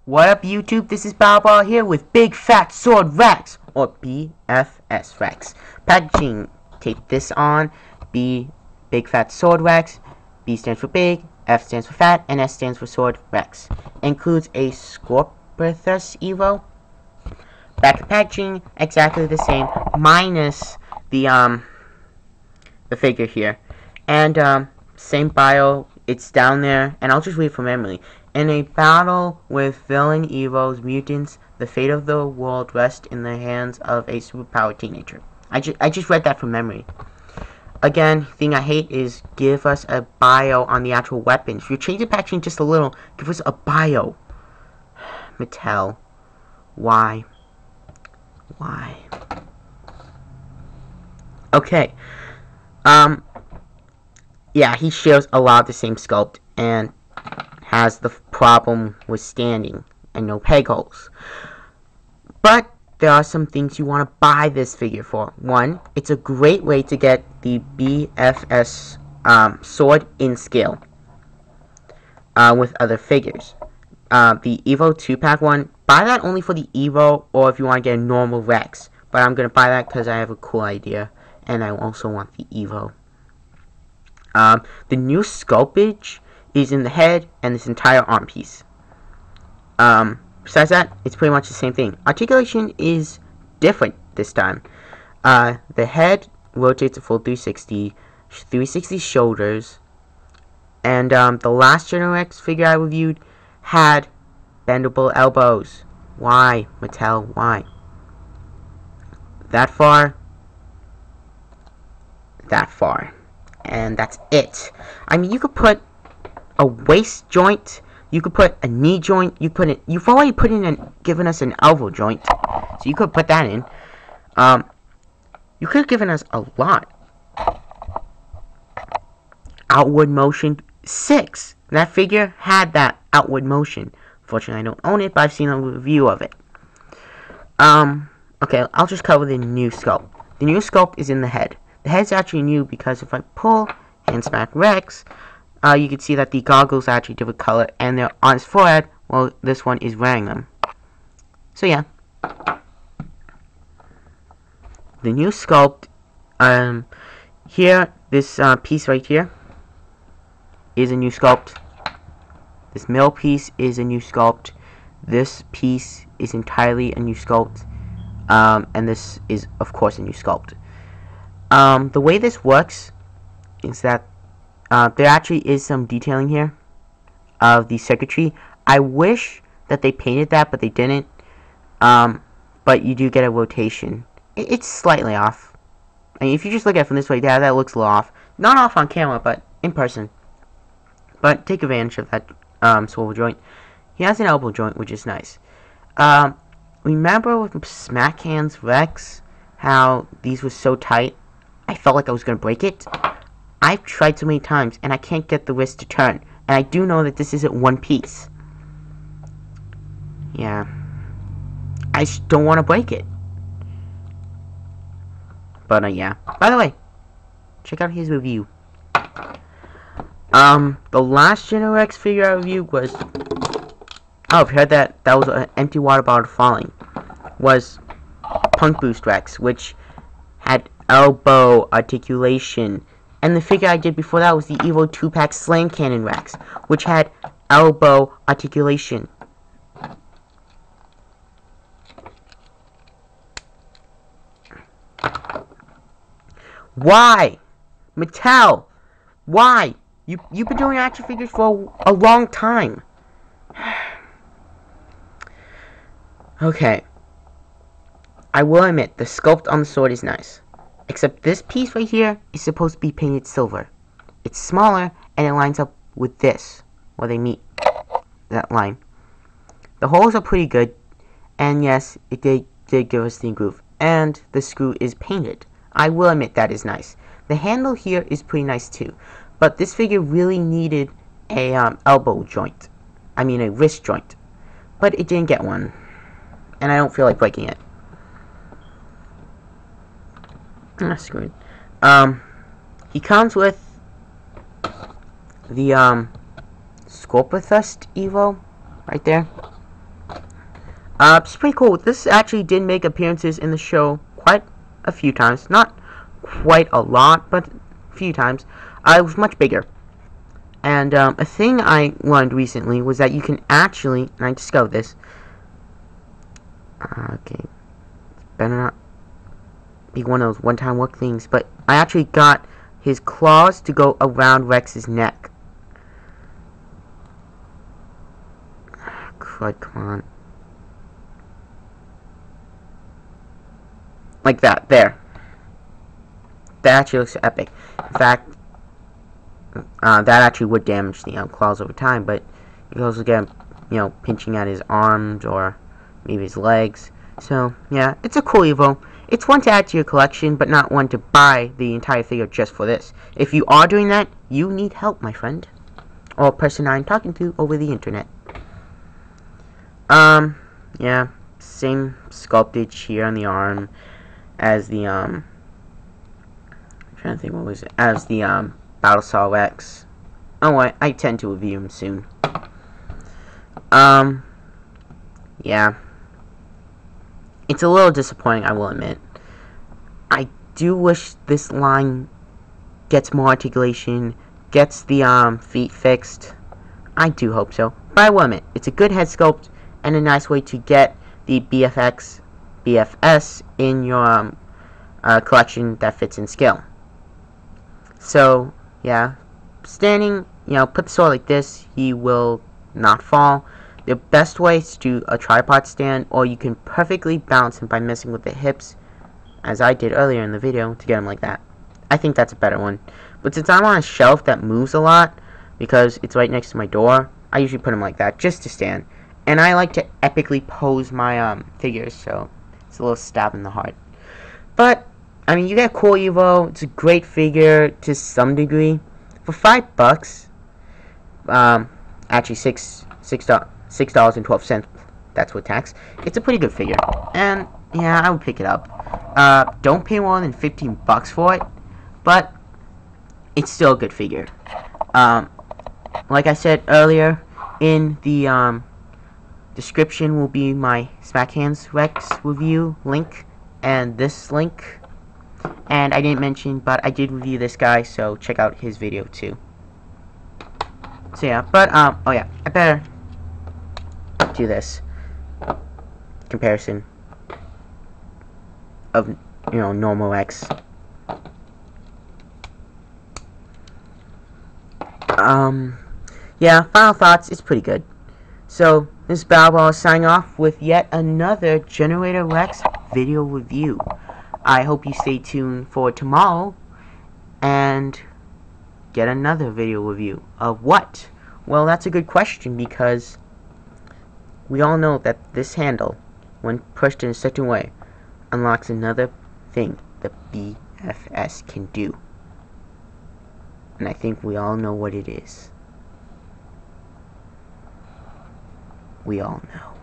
What up, YouTube? This is Ball here with Big Fat Sword Rex, or BFS Rex. Packaging, take this on. B, Big Fat Sword Rex. B stands for Big, F stands for Fat, and S stands for Sword Rex. Includes a SCORTHIUS EVO. Back of packaging, exactly the same, minus the figure here. And same bio, it's down there, and I'll just read from memory. In a battle with villain Evos, mutants, the fate of the world rests in the hands of a superpowered teenager. I just read that from memory. Again, thing I hate is give us a bio on the actual weapons. If you change the packaging just a little, give us a bio. Mattel. Why? Why? Okay. Yeah, he shares a lot of the same sculpt, and has the problem with standing and no peg holes. But there are some things you want to buy this figure for. One, it's a great way to get the BFS sword in scale with other figures. The Evo 2-pack one, buy that only for the Evo or if you want to get a normal Rex. But I'm going to buy that because I have a cool idea and I also want the Evo. The new sculptage is in the head and this entire arm piece. Besides that, it's pretty much the same thing. Articulation is different this time. The head rotates a full 360 shoulders, and the last Gen X figure I reviewed had bendable elbows. Why, Mattel? Why? That far, and that's it. I mean, you could put a waist joint, you could put a knee joint, you've already put in given us an elbow joint, so you could put that in. You could have given us a lot. Outward motion 6. That figure had that outward motion. Fortunately, I don't own it, but I've seen a review of it. Okay, I'll just cover the new sculpt. The new sculpt is in the head. The head's actually new because if I pull and smack Rex, you can see that the goggles are actually different color, and they're on his forehead, while this one is wearing them. So yeah. The new sculpt, here, this piece right here, is a new sculpt. This middle piece is a new sculpt. This piece is entirely a new sculpt. And this is, of course, a new sculpt. The way this works is that there actually is some detailing here of the circuitry. I wish that they painted that, but they didn't. But you do get a rotation. It's slightly off. I mean, if you just look at it from this way, yeah, that looks a little off. Not off on camera, but in person. But take advantage of that swivel joint. He has an elbow joint, which is nice. Remember with Smackhan's Rex, how these were so tight? I felt like I was going to break it. I've tried so many times, and I can't get the wrist to turn. And I do know that this isn't one piece. Yeah. I just don't want to break it. But, yeah. By the way, check out his review. The last Gen X figure I reviewed was... Oh, I've heard that was an empty water bottle falling. Was Punk Boost Rex, which had elbow articulation. And the figure I did before that was the Evo 2-pack Slamcannin Rex, which had elbow articulation. Why? Mattel, why? You've been doing action figures for a long time. Okay. I will admit, the sculpt on the sword is nice. Except this piece right here is supposed to be painted silver. It's smaller, and it lines up with this, where they meet that line. The holes are pretty good, and yes, it did give us the groove. And the screw is painted. I will admit that is nice. The handle here is pretty nice too. But this figure really needed a elbow joint. I mean a wrist joint. But it didn't get one. And I don't feel like breaking it. Screw it. He comes with the SCORTHIUS EVO right there. It's pretty cool. This actually did make appearances in the show quite a few times. Not quite a lot, but a few times. It was much bigger. And a thing I learned recently was that you can actually, and I discovered this. Okay, better not be one of those one-time work things, but I actually got his claws to go around Rex's neck. Crud, come on. Like that, there. That actually looks epic. In fact, that actually would damage the claws over time, but you can also get him, you know, pinching at his arms or maybe his legs. So, yeah, it's a cool Evo. It's one to add to your collection, but not one to buy the entire figure just for this. If you are doing that, you need help, my friend. Or person I'm talking to over the internet. Yeah, same sculptage here on the arm as the, I'm trying to think what was it, as the, Battlesaw Rex. Oh, I tend to review him soon. Yeah. It's a little disappointing, I will admit. I do wish this line gets more articulation, gets the feet fixed. I do hope so. But I will admit, it's a good head sculpt and a nice way to get the BFS in your collection that fits in scale. So, yeah, standing, you know, put the sword like this, he will not fall. The best way is to do a tripod stand, or you can perfectly balance him by messing with the hips, as I did earlier in the video, to get him like that. I think that's a better one. But since I'm on a shelf that moves a lot, because it's right next to my door, I usually put him like that, just to stand. And I like to epically pose my figures, so it's a little stab in the heart. But, I mean, you get a cool Evo, it's a great figure to some degree. For $5, actually $6.12, that's with tax, it's a pretty good figure. And, yeah, I would pick it up. Don't pay more than $15 for it, but it's still a good figure. Like I said earlier, in the description will be my Smack Hands Rex review link, and this link. And I didn't mention, but I did review this guy, so check out his video too. So yeah, but oh yeah, I better do this comparison of, you know, normal X. Yeah, final thoughts, it's pretty good. So, this is Balball signing off with yet another Generator Rex video review. I hope you stay tuned for tomorrow and get another video review of what? Well, that's a good question, because we all know that this handle, when pushed in a certain way, unlocks another thing the BFS can do. And I think we all know what it is. We all know.